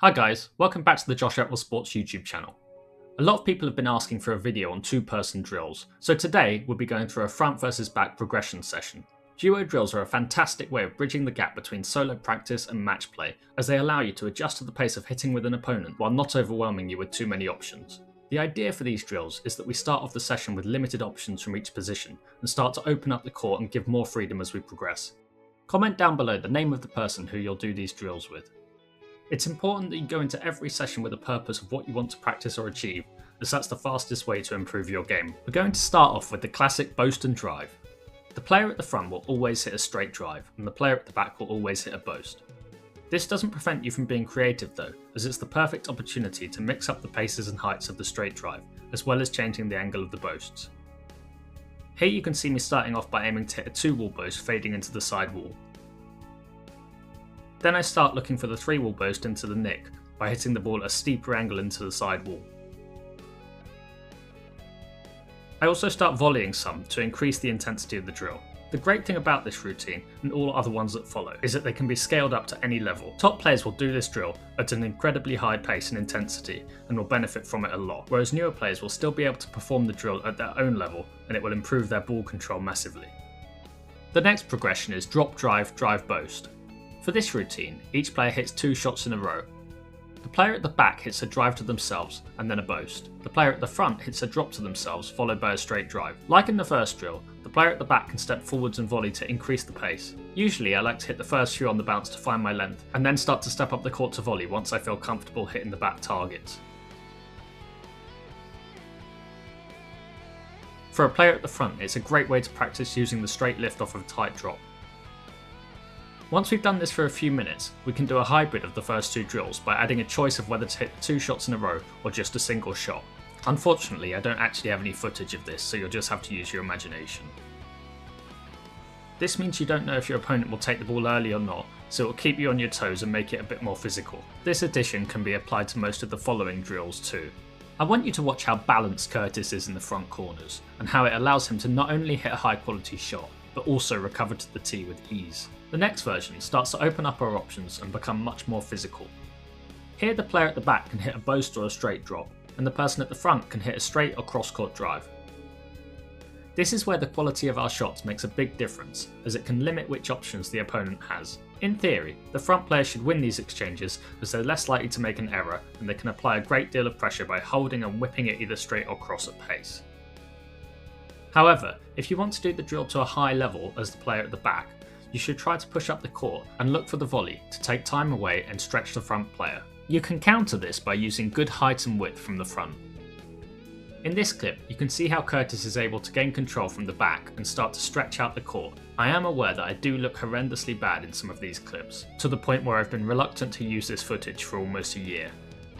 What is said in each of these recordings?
Hi guys, welcome back to the Josh Attwell Sports YouTube channel. A lot of people have been asking for a video on two-person drills, so today we'll be going through a front versus back progression session. Duo drills are a fantastic way of bridging the gap between solo practice and match play, as they allow you to adjust to the pace of hitting with an opponent while not overwhelming you with too many options. The idea for these drills is that we start off the session with limited options from each position and start to open up the court and give more freedom as we progress. Comment down below the name of the person who you'll do these drills with. It's important that you go into every session with a purpose of what you want to practice or achieve, as that's the fastest way to improve your game. We're going to start off with the classic boast and drive. The player at the front will always hit a straight drive, and the player at the back will always hit a boast. This doesn't prevent you from being creative though, as it's the perfect opportunity to mix up the paces and heights of the straight drive, as well as changing the angle of the boasts. Here you can see me starting off by aiming to hit a 2-wall boast fading into the side wall. Then I start looking for the 3-wall boast into the nick by hitting the ball at a steeper angle into the side wall. I also start volleying some to increase the intensity of the drill. The great thing about this routine, and all other ones that follow, is that they can be scaled up to any level. Top players will do this drill at an incredibly high pace and intensity and will benefit from it a lot, whereas newer players will still be able to perform the drill at their own level and it will improve their ball control massively. The next progression is drop drive, drive boast. For this routine, each player hits 2 shots in a row. The player at the back hits a drive to themselves and then a boast. The player at the front hits a drop to themselves followed by a straight drive. Like in the first drill, the player at the back can step forwards and volley to increase the pace. Usually I like to hit the first few on the bounce to find my length and then start to step up the court to volley once I feel comfortable hitting the back targets. For a player at the front, it's a great way to practice using the straight lift off of a tight drop. Once we've done this for a few minutes, we can do a hybrid of the first 2 drills by adding a choice of whether to hit 2 shots in a row or just a single shot. Unfortunately, I don't actually have any footage of this, so you'll just have to use your imagination. This means you don't know if your opponent will take the ball early or not, so it will keep you on your toes and make it a bit more physical. This addition can be applied to most of the following drills too. I want you to watch how balanced Curtis is in the front corners, and how it allows him to not only hit a high quality shot, but also recover to the tee with ease. The next version starts to open up our options and become much more physical. Here the player at the back can hit a boast or a straight drop, and the person at the front can hit a straight or cross-court drive. This is where the quality of our shots makes a big difference, as it can limit which options the opponent has. In theory, the front player should win these exchanges as they're less likely to make an error and they can apply a great deal of pressure by holding and whipping it either straight or cross at pace. However, if you want to do the drill to a high level as the player at the back, you should try to push up the court and look for the volley to take time away and stretch the front player. You can counter this by using good height and width from the front. In this clip, you can see how Curtis is able to gain control from the back and start to stretch out the court. I am aware that I do look horrendously bad in some of these clips, to the point where I've been reluctant to use this footage for almost a year.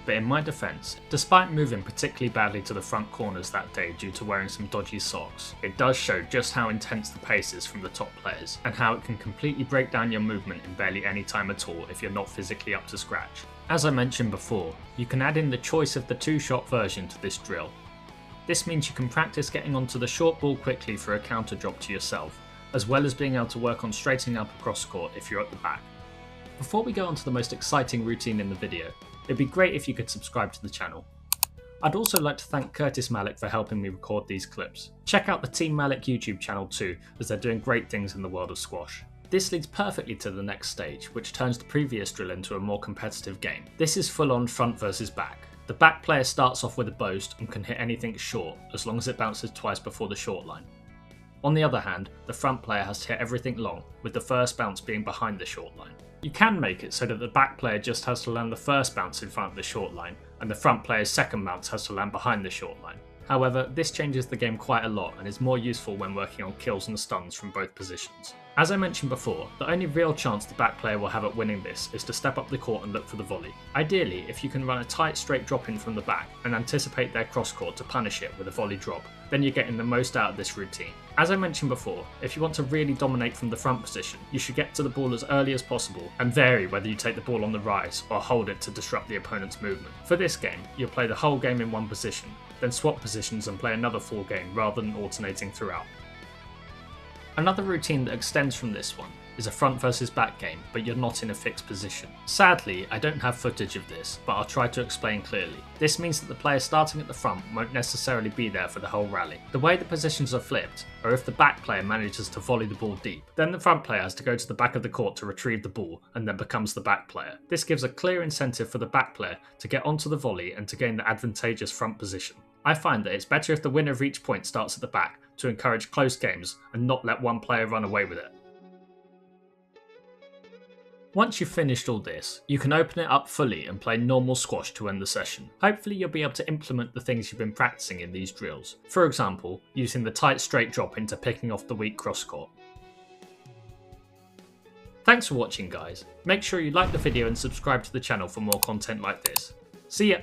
But in my defence, despite moving particularly badly to the front corners that day due to wearing some dodgy socks, it does show just how intense the pace is from the top players, and how it can completely break down your movement in barely any time at all if you're not physically up to scratch. As I mentioned before, you can add in the choice of the 2-shot version to this drill. This means you can practice getting onto the short ball quickly for a counter drop to yourself, as well as being able to work on straightening up across court if you're at the back. Before we go on to the most exciting routine in the video, it'd be great if you could subscribe to the channel. I'd also like to thank Curtis Malik for helping me record these clips. Check out the Team Malik YouTube channel too, as they're doing great things in the world of squash. This leads perfectly to the next stage, which turns the previous drill into a more competitive game. This is full on front versus back. The back player starts off with a boast and can hit anything short, as long as it bounces twice before the short line. On the other hand, the front player has to hit everything long, with the first bounce being behind the short line. You can make it so that the back player just has to land the first bounce in front of the short line, and the front player's second bounce has to land behind the short line. However, this changes the game quite a lot and is more useful when working on kills and stuns from both positions. As I mentioned before, the only real chance the back player will have at winning this is to step up the court and look for the volley. Ideally, if you can run a tight straight drop in from the back and anticipate their cross court to punish it with a volley drop, then you're getting the most out of this routine. As I mentioned before, if you want to really dominate from the front position, you should get to the ball as early as possible and vary whether you take the ball on the rise or hold it to disrupt the opponent's movement. For this game, you'll play the whole game in one position, then swap positions and play another full game rather than alternating throughout. Another routine that extends from this one is a front versus back game, but you're not in a fixed position. Sadly, I don't have footage of this, but I'll try to explain clearly. This means that the player starting at the front won't necessarily be there for the whole rally. The way the positions are flipped are if the back player manages to volley the ball deep. Then the front player has to go to the back of the court to retrieve the ball and then becomes the back player. This gives a clear incentive for the back player to get onto the volley and to gain the advantageous front position. I find that it's better if the winner of each point starts at the back to encourage close games and not let one player run away with it. Once you've finished all this, you can open it up fully and play normal squash to end the session. Hopefully you'll be able to implement the things you've been practicing in these drills. For example, using the tight straight drop into picking off the weak cross court. Thanks for watching guys. Make sure you like the video and subscribe to the channel for more content like this. See ya!